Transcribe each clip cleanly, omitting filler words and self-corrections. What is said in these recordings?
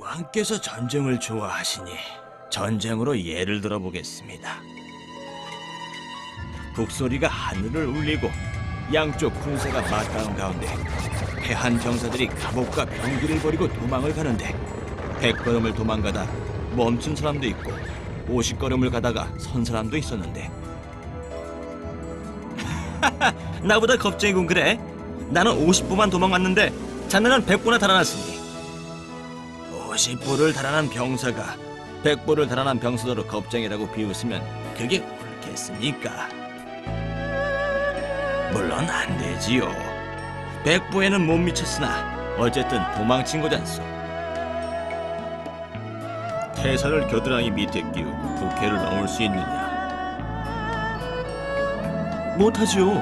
왕께서 전쟁을 좋아하시니 전쟁으로 예를 들어보겠습니다. 북소리가 하늘을 울리고 양쪽 군사가 맞닿은 가운데 패한 병사들이 갑옷과 병기를 버리고 도망을 가는데 100걸음을 도망가다 멈춘 사람도 있고 50걸음을 가다가 선 사람도 있었는데 나보다 겁쟁이군 그래? 나는 50보만 도망갔는데 자네는 100보나 달아났으니 50보를 달아난 병사가 100보를 달아난 병사들을 겁쟁이라고 비웃으면 그게 옳겠습니까? 물론 안 되지요. 100보에는 못 미쳤으나 어쨌든 도망친 거잖소. 태산을 겨드랑이 밑에 끼우고 북해를 넘을 수 있느냐? 못하지요.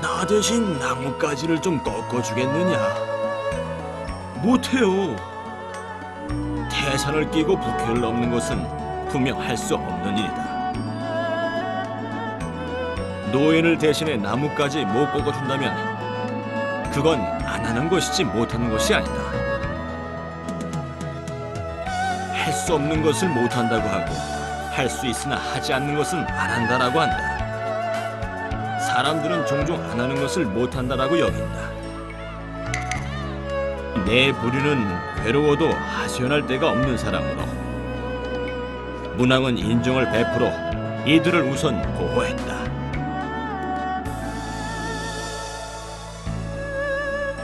나 대신 나뭇가지를 좀 꺾어주겠느냐? 못해요. 태산을 끼고 북해를 넘는 것은 분명 할 수 없는 일이다. 노인을 대신해 나뭇가지 못 꺾어준다면 그건 안 하는 것이지 못하는 것이 아니다. 할 수 없는 것을 못한다고 하고 할 수 있으나 하지 않는 것은 안 한다라고 한다. 사람들은 종종 안 하는 것을 못한다라고 여긴다. 내 부류는 괴로워도 하소연할 데가 없는 사람으로 문왕은 인정을 베풀어 이들을 우선 보호했다.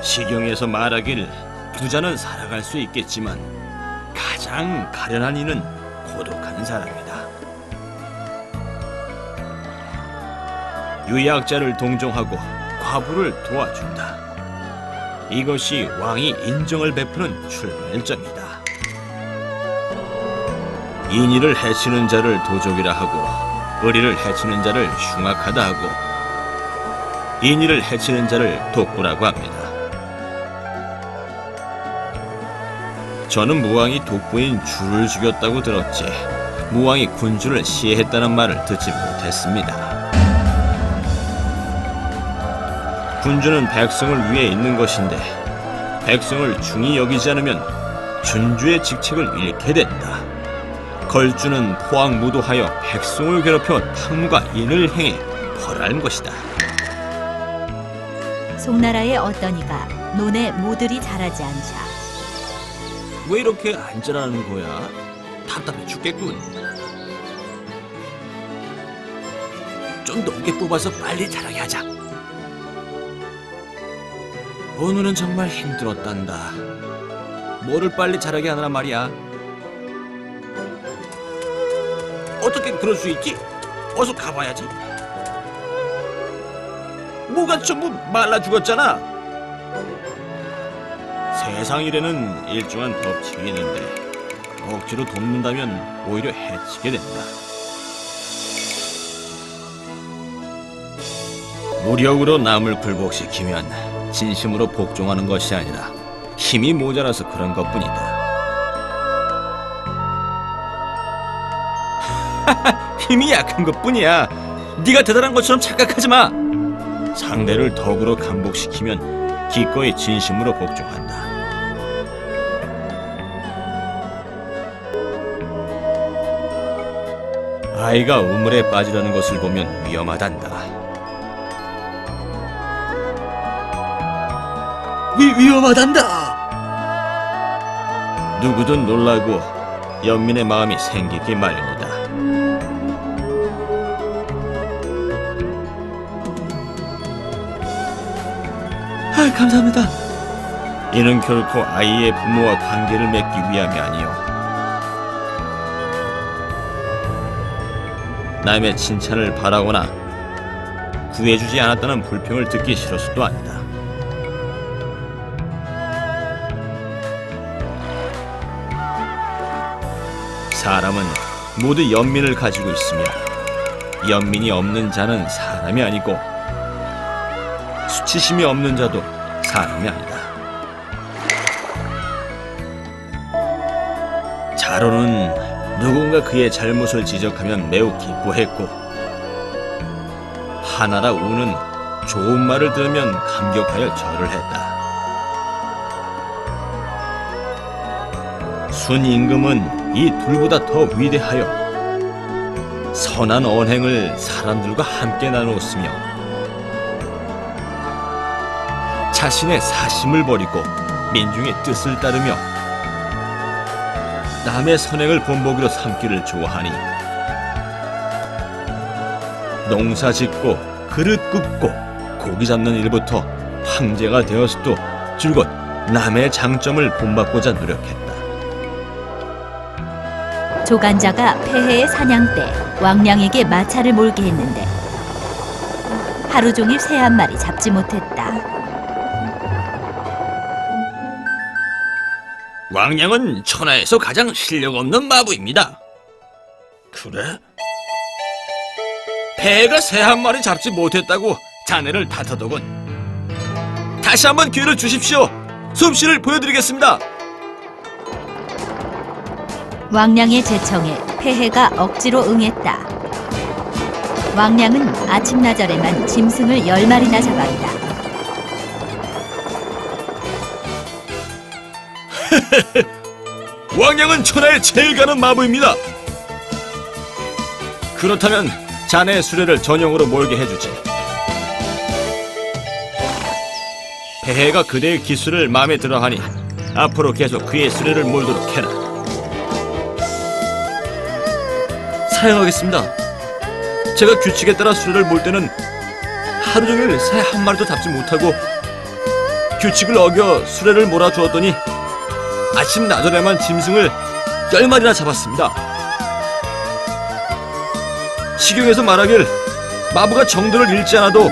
시경에서 말하길 부자는 살아갈 수 있겠지만 가장 가련한 이는 고독한 사람이다. 유약자를 동정하고 과부를 도와준다. 이것이 왕이 인정을 베푸는 출발점이다. 인의를 해치는 자를 도적이라 하고 의리를 해치는 자를 흉악하다 하고 인의를 해치는 자를 독부라고 합니다. 저는 무왕이 독부인 주를 죽였다고 들었지 무왕이 군주를 시해했다는 말을 듣지 못했습니다. 군주는 백성을 위해 있는 것인데 백성을 중히 여기지 않으면 준주의 직책을 잃게 된다. 걸주는 포악무도하여 백성을 괴롭혀 탕무가 인을 행해 벌한 것이다. 송나라의 어떤 이가 논에 모들이 자라지 않자 왜 이렇게 안 자라는 거야? 답답해 죽겠군. 좀 높게 뽑아서 빨리 자라게 하자. 오늘은 정말 힘들었단다. 뭐를 빨리 자라게 하느란 말이야. 어떻게 그럴 수 있지? 어서 가봐야지. 뭐가 전부 말라 죽었잖아. 세상 일에는 일정한 법칙이 있는데 억지로 돕는다면 오히려 해치게 된다. 무력으로 남을 굴복시키면 진심으로 복종하는 것이 아니라 힘이 모자라서 그런 것뿐이다. 힘이 약한 것뿐이야. 네가 대단한 것처럼 착각하지 마. 상대를 덕으로 감복시키면 기꺼이 진심으로 복종한다. 아이가 우물에 빠지려는 것을 보면 위험하단다. 위험하단다. 누구든 놀라고 연민의 마음이 생기기 마련이다. 감사합니다. 이는 결코 아이의 부모와 관계를 맺기 위함이 아니요 남의 칭찬을 바라거나 구해주지 않았다는 불평을 듣기 싫어서도 아니다. 사람은 모두 연민을 가지고 있으며 연민이 없는 자는 사람이 아니고 수치심이 없는 자도 사람이 아니다. 자로는 누군가 그의 잘못을 지적하면 매우 기뻐했고 하나라 우는 좋은 말을 들으면 감격하여 절을 했다. 순임금은 이 둘보다 더 위대하여 선한 언행을 사람들과 함께 나누었으며 자신의 사심을 버리고 민중의 뜻을 따르며 남의 선행을 본보기로 삼기를 좋아하니 농사 짓고 그릇 굽고 고기 잡는 일부터 황제가 되어서도 줄곧 남의 장점을 본받고자 노력했다. 조간자가 폐해의 사냥 때 왕량에게 마차를 몰게 했는데 하루 종일 새 한 마리 잡지 못했다. 왕량은 천하에서 가장 실력 없는 마부입니다. 그래? 폐가 새 한 마리 잡지 못했다고 자네를 탓하더군. 다시 한번 기회를 주십시오. 솜씨를 보여드리겠습니다. 왕량의 제청에 폐해가 억지로 응했다. 왕량은 아침나절에만 짐승을 10마리나 잡았다. 왕량은 천하에 제일 가는 마부입니다. 그렇다면 자네의 수레를 전용으로 몰게 해주지. 폐해가 그대의 기술을 마음에 들어하니 앞으로 계속 그의 수레를 몰도록 해라. 사양하겠습니다. 제가 규칙에 따라 수레를 몰 때는 하루 종일 새 한 마리도 잡지 못하고 규칙을 어겨 수레를 몰아주었더니 아침 나절에만 짐승을 10마리나 잡았습니다. 시경에서 말하길 마부가 정도를 잃지 않아도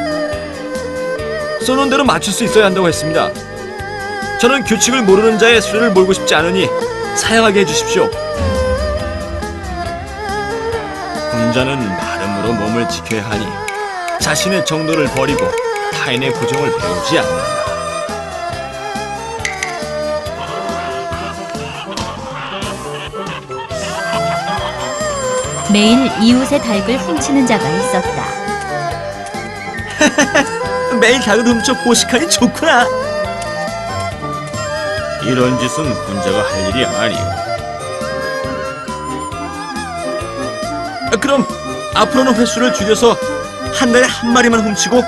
써놓은 대로 맞출 수 있어야 한다고 했습니다. 저는 규칙을 모르는 자의 수레를 몰고 싶지 않으니 사양하게 해주십시오. 군자는 나름으로 몸을 지켜야 하니 자신의 정도를 버리고 타인의 부정을 배우지 않는다. 매일 이웃의 닭을 훔치는 자가 있었다. 매일 닭을 훔쳐 포식하니 좋구나. 이런 짓은 군자가 할 일이 아니오. 그럼 앞으로는 횟수를 줄여서 한 달에 한 마리만 훔치고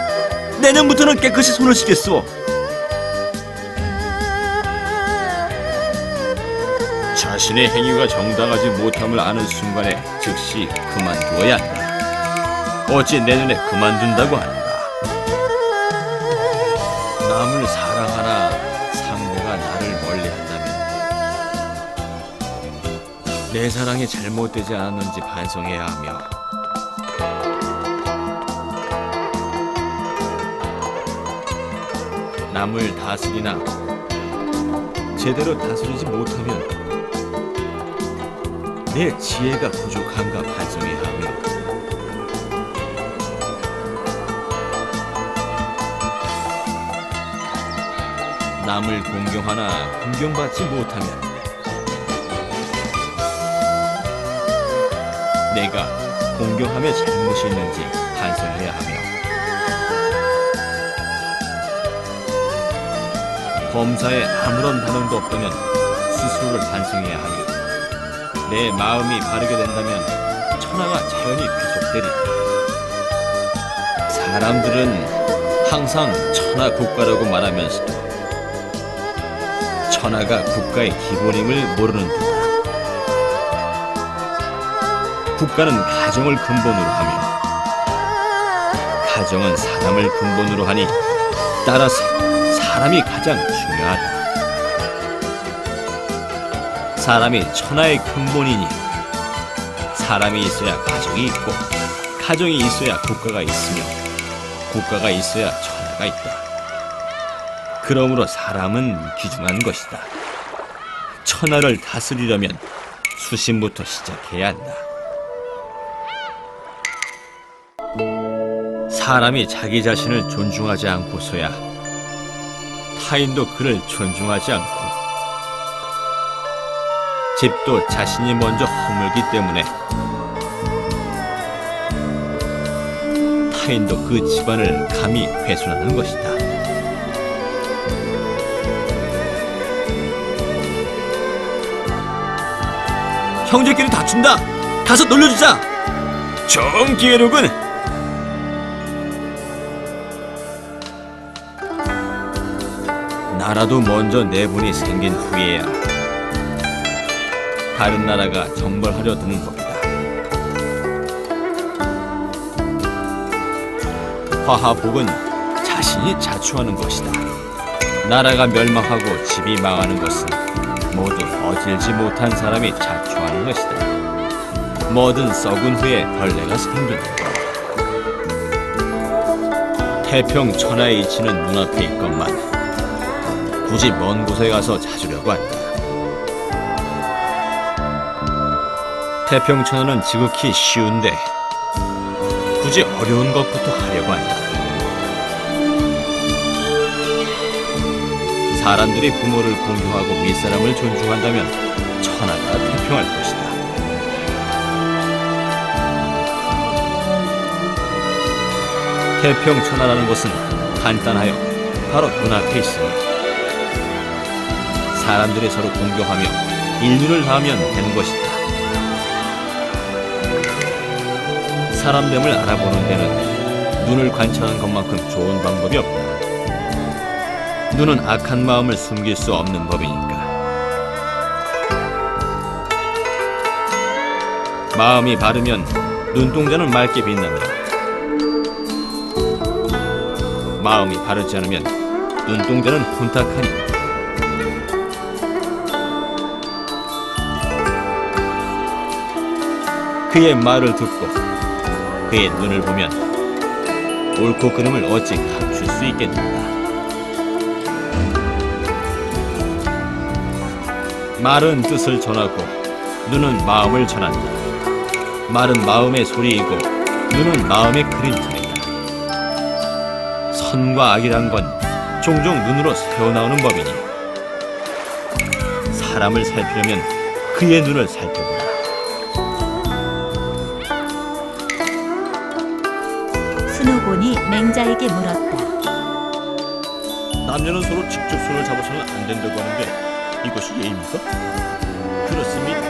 내년부터는 깨끗이 손을 씻겠소. 자신의 행위가 정당하지 못함을 아는 순간에 즉시 그만두어야 한다. 어찌 내 눈에 그만둔다고 하는가. 남을 사랑하나 상대가 나를 멀리한다면 내 사랑이 잘못되지 않았는지 반성해야 하며 남을 다스리나 제대로 다스리지 못하면 내 지혜가 부족한가 반성해야 하며 남을 공경하나 공경받지 못하면 내가 공경함에 잘못이 있는지 반성해야 하며 범사에 아무런 반응도 없다면 스스로를 반성해야 하니 내 마음이 바르게 된다면 천하가 자연히 귀속되리라. 사람들은 항상 천하 국가라고 말하면서도 천하가 국가의 기본임을 모르는 듯다. 국가는 가정을 근본으로 하며 가정은 사람을 근본으로 하니 따라서 사람이 가장 중요하다. 사람이 천하의 근본이니 사람이 있어야 가정이 있고 가정이 있어야 국가가 있으며 국가가 있어야 천하가 있다. 그러므로 사람은 귀중한 것이다. 천하를 다스리려면 수심부터 시작해야 한다. 사람이 자기 자신을 존중하지 않고서야 타인도 그를 존중하지 않고 집도 자신이 먼저 허물기 때문에 타인도 그 집안을 감히 훼손하는 것이다. 형제끼리 다툰다. 가서 놀려주자. 좋은 기회로군. 나라도 먼저 내분이 생긴 후에야 다른 나라가 정벌하려 드는 법이다. 화하복은 자신이 자초하는 것이다. 나라가 멸망하고 집이 망하는 것은 모두 어질지 못한 사람이 자초하는 것이다. 뭐든 썩은 후에 벌레가 생긴다. 태평 천하에 이치는 눈앞에 있건만 굳이 먼 곳에 가서 찾으려고 한다. 태평 천하는 지극히 쉬운데 굳이 어려운 것부터 하려고 한다. 사람들이 부모를 공경하고 윗사람을 존중한다면 천하가 태평할 것이다. 태평천하라는 것은 간단하여 바로 눈앞에 있으니 사람들이 서로 공경하며 인륜을 다하면 되는 것이다. 사람됨을 알아보는 데는 눈을 관찰하는 것만큼 좋은 방법이 없다. 눈은 악한 마음을 숨길 수 없는 법이니까. 마음이 바르면 눈동자는 맑게 빛나며 마음이 바르지 않으면 눈동자는 혼탁하니 그의 말을 듣고 그의 눈을 보면 옳고 그름을 어찌 감출 수 있겠는가. 말은 뜻을 전하고 눈은 마음을 전한다. 말은 마음의 소리이고 눈은 마음의 그림자이다. 선과 악이란 건 종종 눈으로 새어나오는 법이니 사람을 살피려면 그의 눈을 살펴보라. 스노곤이 맹자에게 물었다. 남녀는 서로 직접 손을 잡아서는 안 된다고 하는데 이것이 예입니까? 그렇습니다.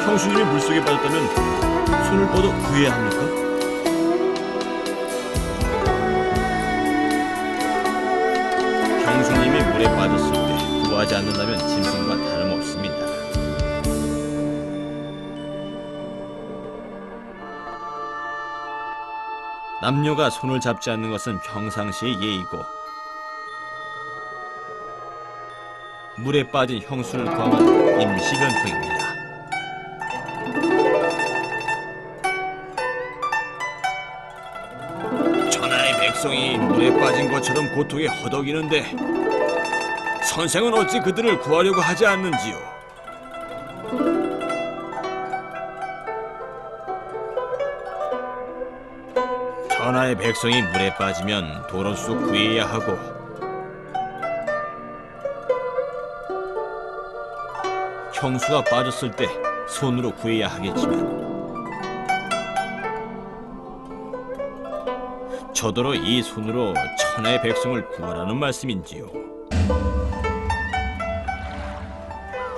형수님이 물속에 빠졌다면 손을 뻗어 구해야 합니까? 형수님이 물에 빠졌을 때 구하지 않는다면 짐승과 다름없습니다. 남녀가 손을 잡지 않는 것은 평상시의 예의고 물에 빠진 형수를 구하면 임시변통입니다. 천하의 백성이 물에 빠진 것처럼 고통에 허덕이는데 선생은 어찌 그들을 구하려고 하지 않는지요? 천하의 백성이 물에 빠지면 도로수 구해야 하고 형수가 빠졌을 때 손으로 구해야 하겠지만 저더러 이 손으로 천하의 백성을 구하라는 말씀인지요?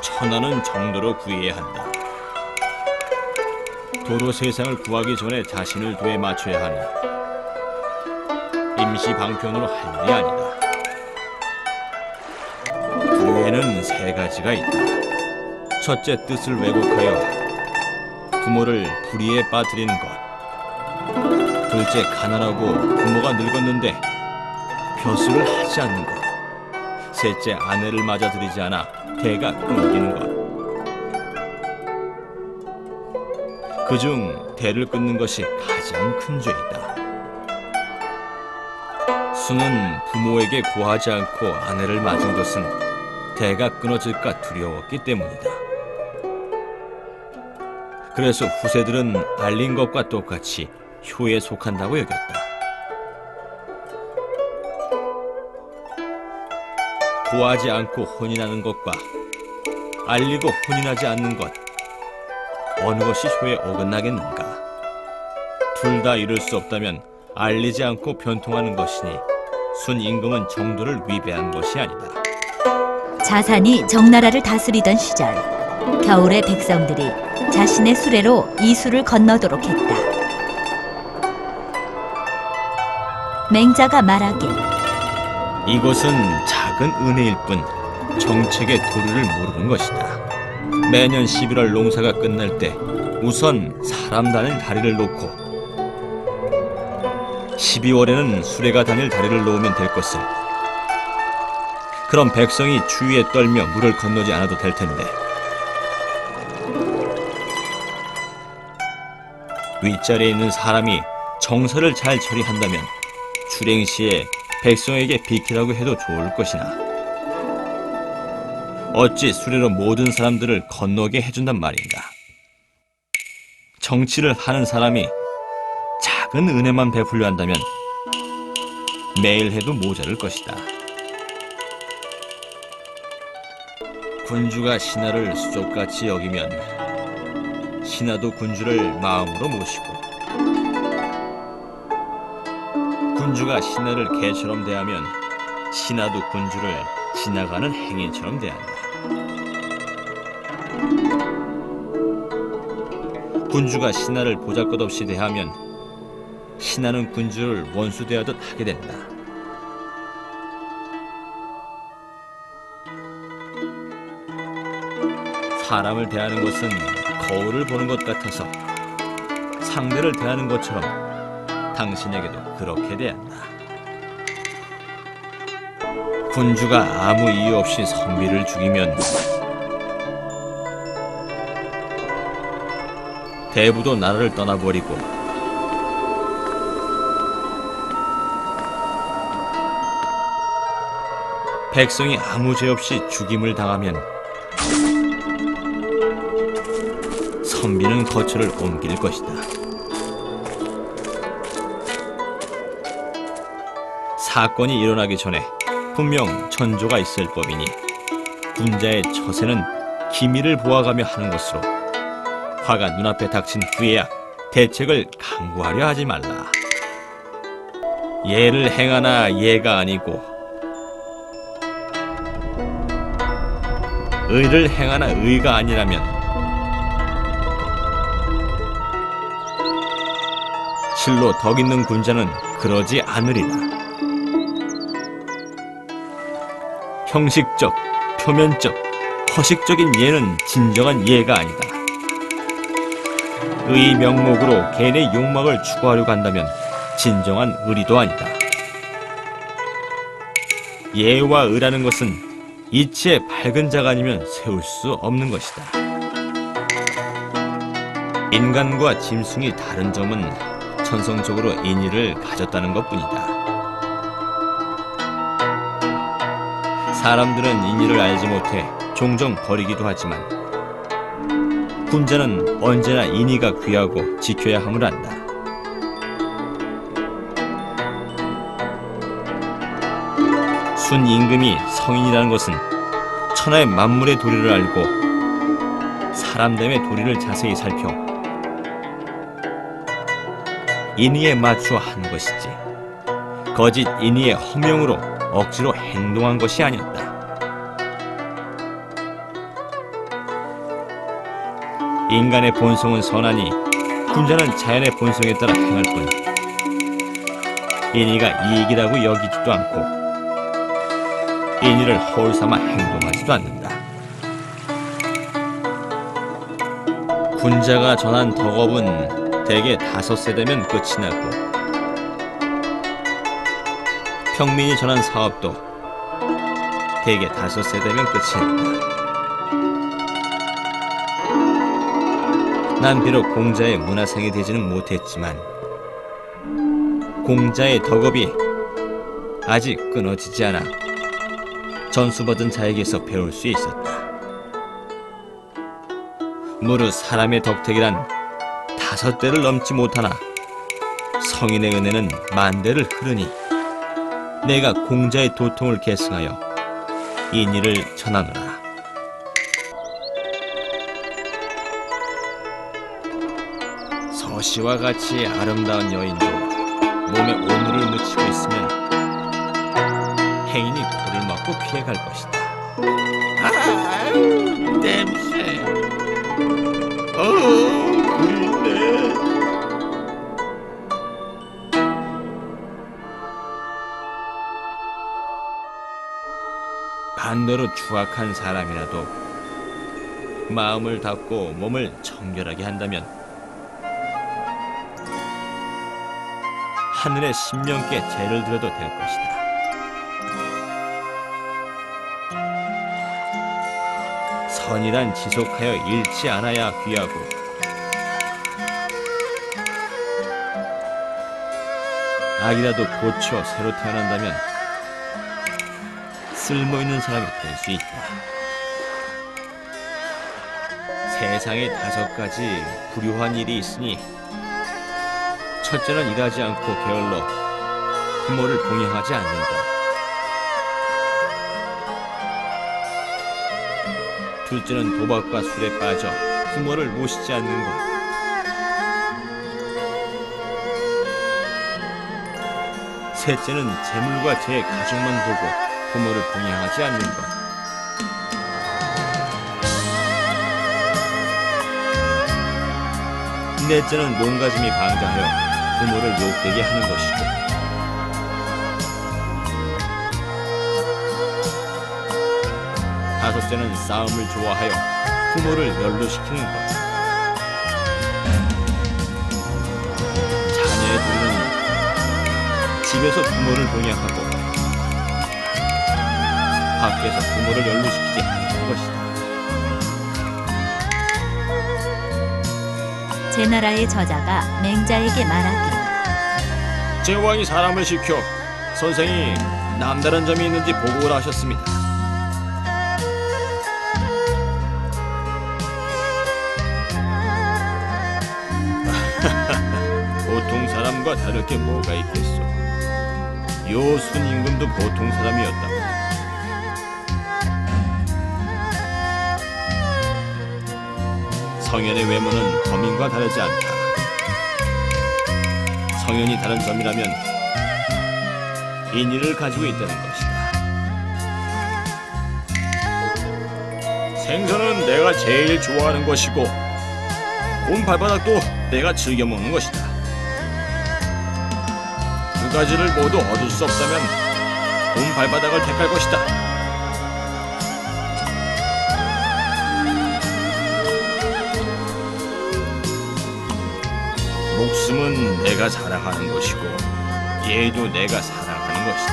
천하는 정도로 구해야 한다. 도로 세상을 구하기 전에 자신을 도에 맞춰야 하니 임시 방편으로 할 일이 아니다. 구애는 세 가지가 있다. 첫째, 뜻을 왜곡하여 부모를 불의에 빠뜨리는 것. 둘째, 가난하고 부모가 늙었는데 벼슬을 하지 않는 것. 셋째, 아내를 맞아들이지 않아 대가 끊기는 것. 그중 대를 끊는 것이 가장 큰 죄이다. 수는 부모에게 구하지 않고 아내를 맞은 것은 대가 끊어질까 두려웠기 때문이다. 그래서 후세들은 알린 것과 똑같이 효에 속한다고 여겼다. 구하지 않고 혼인하는 것과 알리고 혼인하지 않는 것, 어느 것이 효에 어긋나겠는가? 둘 다 이룰 수 없다면 알리지 않고 변통하는 것이니 순임금은 정도를 위배한 것이 아니다. 사산이 정나라를 다스리던 시절, 겨울에 백성들이 자신의 수레로 이수를 건너도록 했다. 맹자가 말하길 이것은 작은 은혜일 뿐 정책의 도리를 모르는 것이다. 매년 11월 농사가 끝날 때 우선 사람 다닐 다리를 놓고 12월에는 수레가 다닐 다리를 놓으면 될 것을. 그럼 백성이 추위에 떨며 물을 건너지 않아도 될 텐데. 윗자리에 있는 사람이 정서를 잘 처리한다면 출행 시에 백성에게 비키라고 해도 좋을 것이나 어찌 수레로 모든 사람들을 건너게 해준단 말인가. 정치를 하는 사람이 작은 은혜만 베풀려 한다면 매일 해도 모자랄 것이다. 군주가 신하를 수족같이 여기면 신하도 군주를 마음으로 모시고, 군주가 신하를 개처럼 대하면 신하도 군주를 지나가는 행인처럼 대한다. 군주가 신하를 보잘것없이 대하면 신하는 군주를 원수 대하듯 하게 된다. 사람을 대하는 것은 거울을 보는 것 같아서 상대를 대하는 것처럼 당신에게도 그렇게 대한다. 군주가 아무 이유 없이 선비를 죽이면 대부도 나라를 떠나버리고 백성이 아무 죄 없이 죽임을 당하면 선비는 거처를 옮길 것이다. 사건이 일어나기 전에 분명 천조가 있을 법이니 군자의 처세는 기밀을 보아가며 하는 것으로 화가 눈앞에 닥친 후에야 대책을 강구하려 하지 말라. 예를 행하나 예가 아니고 의를 행하나 의가 아니라면 실로 덕 있는 군자는 그러지 않으리라. 형식적, 표면적, 허식적인 예는 진정한 예가 아니다. 의 명목으로 개인의 욕망을 추구하려고 한다면 진정한 의리도 아니다. 예와 의라는 것은 이치에 밝은 자가 아니면 세울 수 없는 것이다. 인간과 짐승이 다른 점은 천성적으로 인의를 가졌다는 것뿐이다. 사람들은 인의를 알지 못해 종종 버리기도 하지만 군자는 언제나 인의가 귀하고 지켜야 함을 안다. 순임금이 성인이라는 것은 천하의 만물의 도리를 알고 사람됨의 도리를 자세히 살펴 인의에 맞추어 한 것이지 거짓 인의의 허명으로 억지로 행동한 것이 아니었다. 인간의 본성은 선하니 군자는 자연의 본성에 따라 행할 뿐 인의가 이익이라고 여기지도 않고 인의를 허울 삼아 행동하지도 않는다. 군자가 전한 덕업은 대개 5세대면 끝이 나고 평민이 전한 사업도 대개 5세대면 끝이 난다. 난 비록 공자의 문화생이 되지는 못했지만 공자의 덕업이 아직 끊어지지 않아 전수받은 자에게서 배울 수 있었다. 무릇 사람의 덕택이란 5대를 넘지 못하나 성인의 은혜는 만대를 흐르니 내가 공자의 도통을 계승하여 인의를 전하노라. 서시와 같이 아름다운 여인도 몸에 오물을 묻히고 있으면 행인이 코를 막고 피해갈 것이다. 아유, 냄새. 구린내. 반대로 추악한 사람이라도 마음을 닫고 몸을 청결하게 한다면 하늘의 신명께 죄를 드려도 될 것이다. 선이란 지속하여 잃지 않아야 귀하고 악이라도 고쳐 새로 태어난다면 쓸모있는 사람이 될 수 있다. 세상에 5가지 불효한 일이 있으니 첫째는 일하지 않고 게을러 부모를 동행하지 않는 것. 둘째는 도박과 술에 빠져 부모를 모시지 않는 것. 셋째는 재물과 제 가족만 보고 부모를 동행하지 않는 것. 넷째는 몸가짐이 방자하여 부모를 욕되게 하는 것이고, 다섯째는 싸움을 좋아하여 부모를 연로시키는 것. 자녀의 둘은 집에서 부모를 동행하고 밖에서 부모를 연로시키지 않는 것이다. 제나라의 저자가 맹자에게 말하길. 제왕이 사람을 시켜 선생이 남다른 점이 있는지 보고를 하셨습니다. 보통 사람과 다를 게 뭐가 있겠소. 요순 임금도 보통 사람이었다고. 성현의 외모는 범인과 다르지 않다. 성현이 다른 점이라면 인의를 가지고 있다는 것이다. 생선은 내가 제일 좋아하는 것이고 곰 발바닥도 내가 즐겨 먹는 것이다. 두 가지를 모두 얻을 수 없다면 곰 발바닥을 택할 것이다. 목숨은 내가 사랑하는 것이고 얘도 내가 사랑하는 것이다.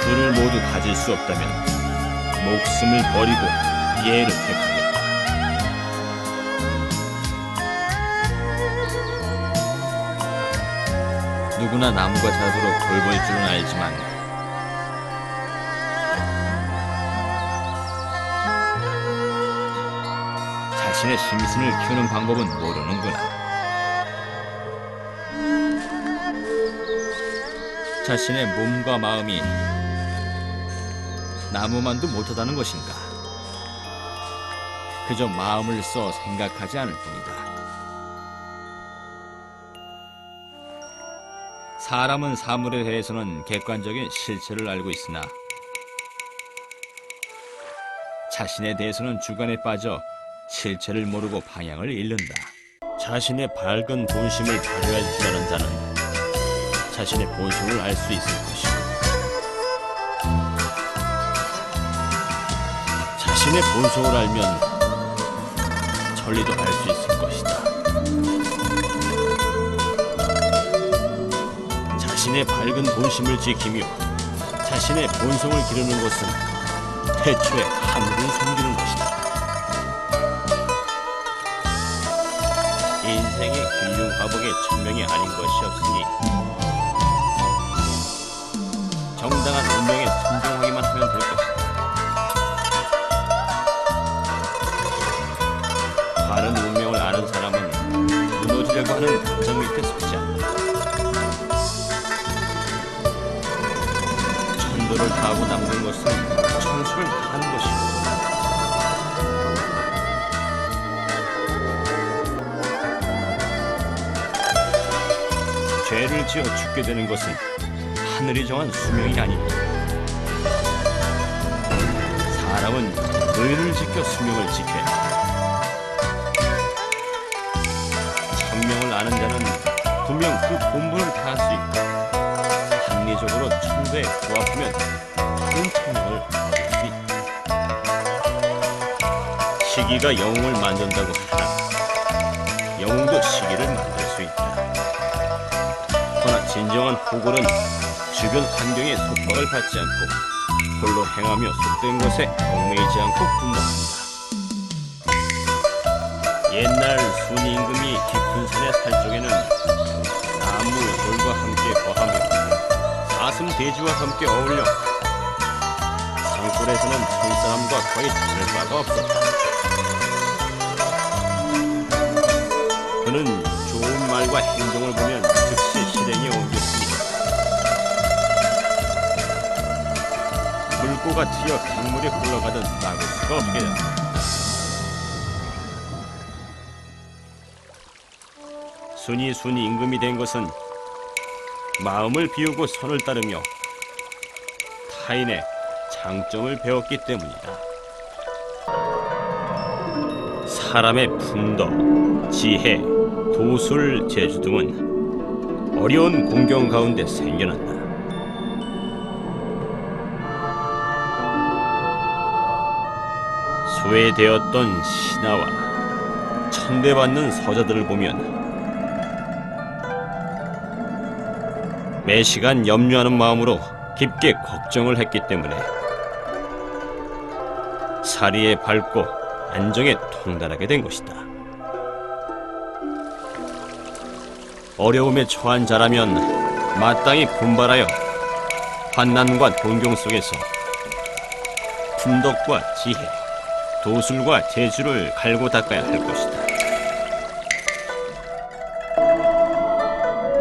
둘을 모두 가질 수 없다면 목숨을 버리고 얘를 택하겠다. 누구나 나무가 자라도록 돌볼 줄은 알지만 자신의 심신을 키우는 방법은 모르는구나. 자신의 몸과 마음이 나무만도 못하다는 것인가? 그저 마음을 써 생각하지 않을 뿐이다. 사람은 사물에 대해서는 객관적인 실체를 알고 있으나 자신에 대해서는 주관에 빠져 실체를 모르고 방향을 잃는다. 자신의 밝은 본심을 발휘하려는 자는 자신의 본성을 알 수 있을 것이고 자신의 본성을 알면 천리도 알 수 있을 것이다. 자신의 밝은 본심을 지키며 자신의 본성을 기르는 것은 태초에 하늘을 섬기는 것이다. 인생의 길륜화복의 천명이 아닌 것이 없으니 정당한 운명에 순종하기만 하면 될 것이다. 바른 운명을 아는 사람은 무너지려고 하는 감정 밑에 서지 않는다. 천도를 타고 남는 것은 천수를 타는 것이고 죄를 지어 죽게 되는 것은 하늘이 정한 수명이 아니다. 사람은 의를 지켜 수명을 지켜야 한다. 천명을 아는 자는 분명 그 본분을 다할 수 있고 합리적으로 천도에 부합하면 큰 천명을 얻을 수 있다. 시기가 영웅을 만든다고 하나 영웅도 시기를 만들 수 있다. 그러나 진정한 호골은 주변 환경에 속박을 받지 않고 홀로 행하며 속된 것에 얽매이지 않고 분노한다. 옛날 순이 임금이 깊은 산의 살 쪽에는 나무 돌과 함께 거하며 사슴 돼지와 함께 어울려 산골에서는 한 사람과 거의 다를 바가 없었다. 그는 좋은 말과 행동을 보면 즉시 실행에 옮겼으니 물고가 튀어 강물이 흘러가듯 막을 수가 없게 된다. 순이 임금이 된 것은 마음을 비우고 선을 따르며 타인의 장점을 배웠기 때문이다. 사람의 품덕, 지혜, 도술, 재주 등은 어려운 공경 가운데 생겨난다. 소외되었던 신하와 천대받는 서자들을 보면 매시간 염려하는 마음으로 깊게 걱정을 했기 때문에 사리에 밝고 안정에 통달하게 된 것이다. 어려움에 처한 자라면 마땅히 분발하여 환난과 곤경 속에서 품덕과 지혜, 도술과 재주를 갈고 닦아야 할 것이다.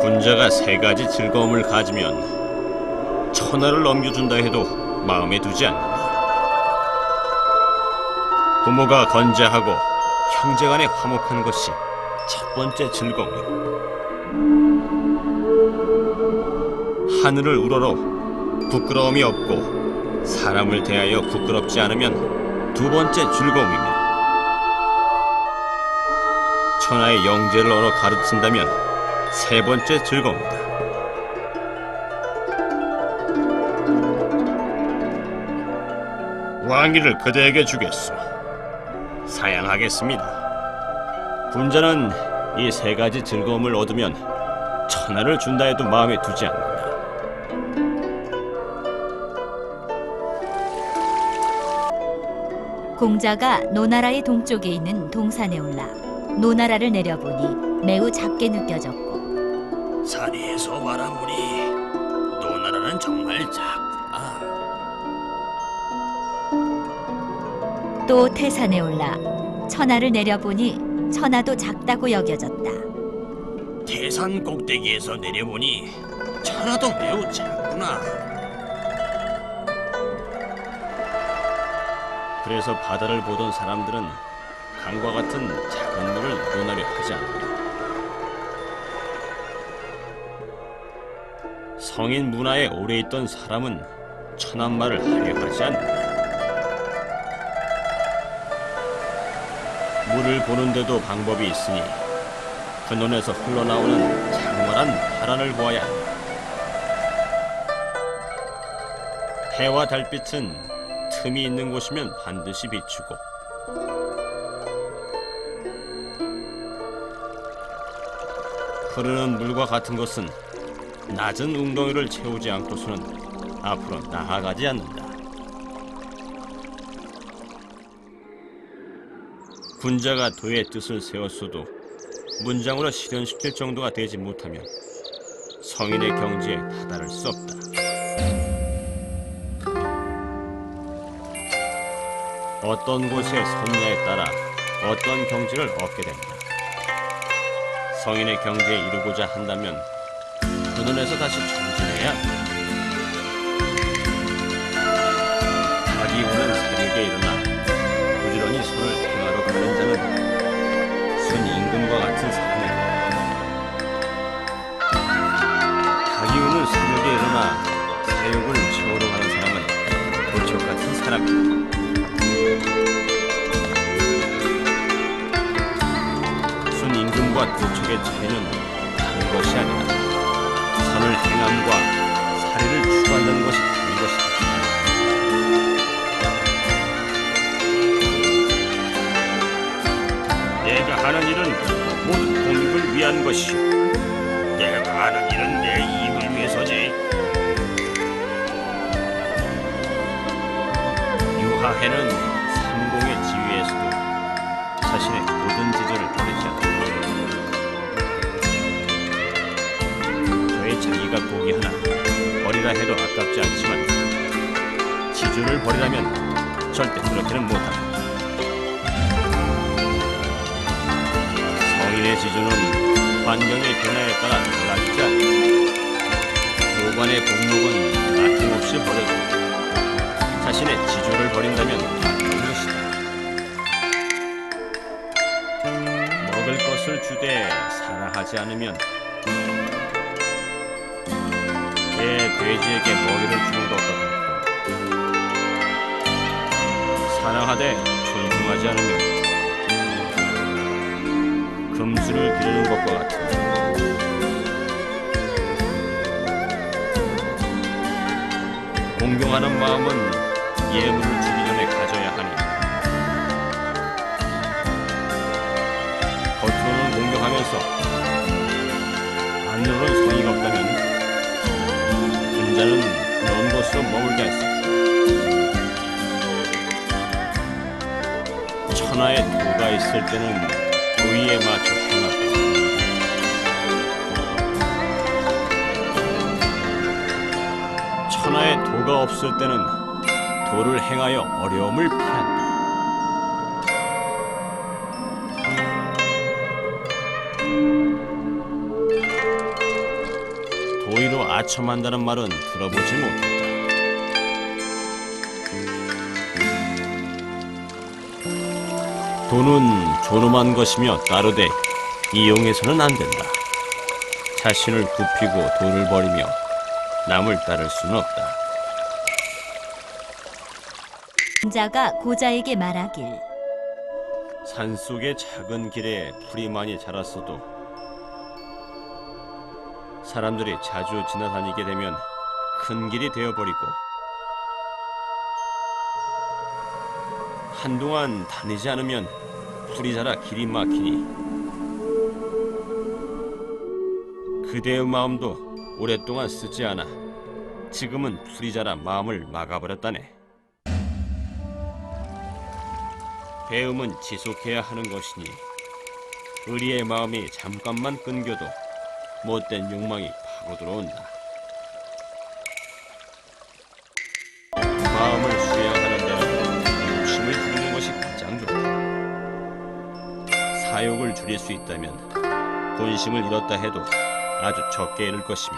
군자가 세 가지 즐거움을 가지면 천하를 넘겨준다 해도 마음에 두지 않는다. 부모가 건재하고 형제간에 화목한 것이 첫 번째 즐거움이고, 하늘을 우러러 부끄러움이 없고 사람을 대하여 부끄럽지 않으면 두 번째 즐거움이며, 천하의 영재를 얻어 가르친다면 세 번째 즐거움이다. 왕위를 그대에게 주겠소. 사양하겠습니다. 군자는 이 세 가지 즐거움을 얻으면 천하를 준다 해도 마음에 두지 않는다. 공자가 노나라의 동쪽에 있는 동산에 올라 노나라를 내려보니 매우 작게 느껴졌고, 산에서 바라보니 노나라는 정말 작구나. 또 태산에 올라 천하를 내려보니 천하도 작다고 여겨졌다. 태산 꼭대기에서 내려보니 천하도 매우 작구나. 그래서 바다를 보던 사람들은 강과 같은 작은 물을 논하려 하지 않는다. 성인 문화에 오래 있던 사람은 천한 말을 하려 하지 않는다. 물을 보는데도 방법이 있으니 그 눈에서 흘러나오는 장활한 파란을 보아야 한다. 해와 달빛은 틈이 있는 곳이면 반드시 비추고, 흐르는 물과 같은 것은 낮은 웅덩이를 채우지 않고서는 앞으로 나아가지 않는다. 군자가 도의 뜻을 세웠어도 문장으로 실현시킬 정도가 되지 못하면 성인의 경지에 다다를 수 없다. 어떤 곳에 섰냐에 따라 어떤 경지를 얻게 된다. 성인의 경지에 이르고자 한다면 그 눈에서 다시 전진해야 한다. 닭이 우는 새벽에 일어나 부지런히 손을 행하러 가는 자는 순 임금과 같은 사람이다. 척의 차이는 다른 것이 아니라 선을 행함과 사리를 추구한다는 것이 다른 것이다. 내가 하는 일은 모두 독립을 위한 것이요, 내가 하는 일은 내 이익을 위해서지. 유하해는 삼공의 지위에서도 자신의 모든 지절을 버리지 않는다. 저의 자기가 복이 하나 버리라 해도 아깝지 않지만 지주를 버리라면 절대 그렇게는 못한다. 성인의 지주는 환경의 변화에 따라 달라지지 않는다. 모관의 복목은 아낌없이 버려도 자신의 지주를 버린다면 바뀌는 것이다. 먹을 것을 주되 사랑하지 않으면 개 돼지에게 먹이를 주는 것과 같고, 사랑하되 존중하지 않으면 금수를 기르는 것과 같다. 공경하는 마음은 예물을 주기 전에 가져야 하니, 겉으로는 공경하면서 안으로는 성의가 없다면 분자는 먼 곳으로 머물게 할 수 있다. 천하에 도가 있을 때는 도의에 맞춰 행하고, 천하에 도가 없을 때는 도를 행하여 어려움을 피한다. 도의로 아첨한다는 말은 들어보지 못했다. 도는 존엄한 것이며 따르되 이용해서는 안 된다. 자신을 굽히고 도를 버리며 남을 따를 수는 없다. 자가 고자에게 말하길. 산속의 작은 길에 풀이 많이 자랐어도 사람들이 자주 지나다니게 되면 큰 길이 되어버리고, 한동안 다니지 않으면 풀이 자라 길이 막히니 그대의 마음도 오랫동안 쓰지 않아 지금은 풀이 자라 마음을 막아버렸다네. 배움은 지속해야 하는 것이니 의리의 마음이 잠깐만 끊겨도 못된 욕망이 파고 들어온다. 마음을 수양하는 데는 욕심을 줄이는 것이 가장 좋다. 사욕을 줄일 수 있다면 본심을 잃었다 해도 아주 적게 잃을 것이며,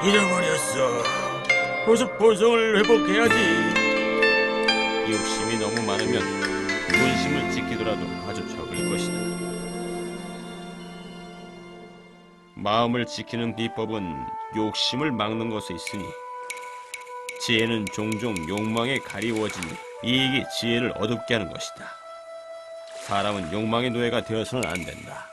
잃어버렸어. 어서 본성을 회복해야지. 욕심이 너무 많으면 본심을 지키더라도 아주 적을 것이다. 마음을 지키는 비법은 욕심을 막는 것에 있으니, 지혜는 종종 욕망에 가리워지니 이익이 지혜를 어둡게 하는 것이다. 사람은 욕망의 노예가 되어서는 안 된다.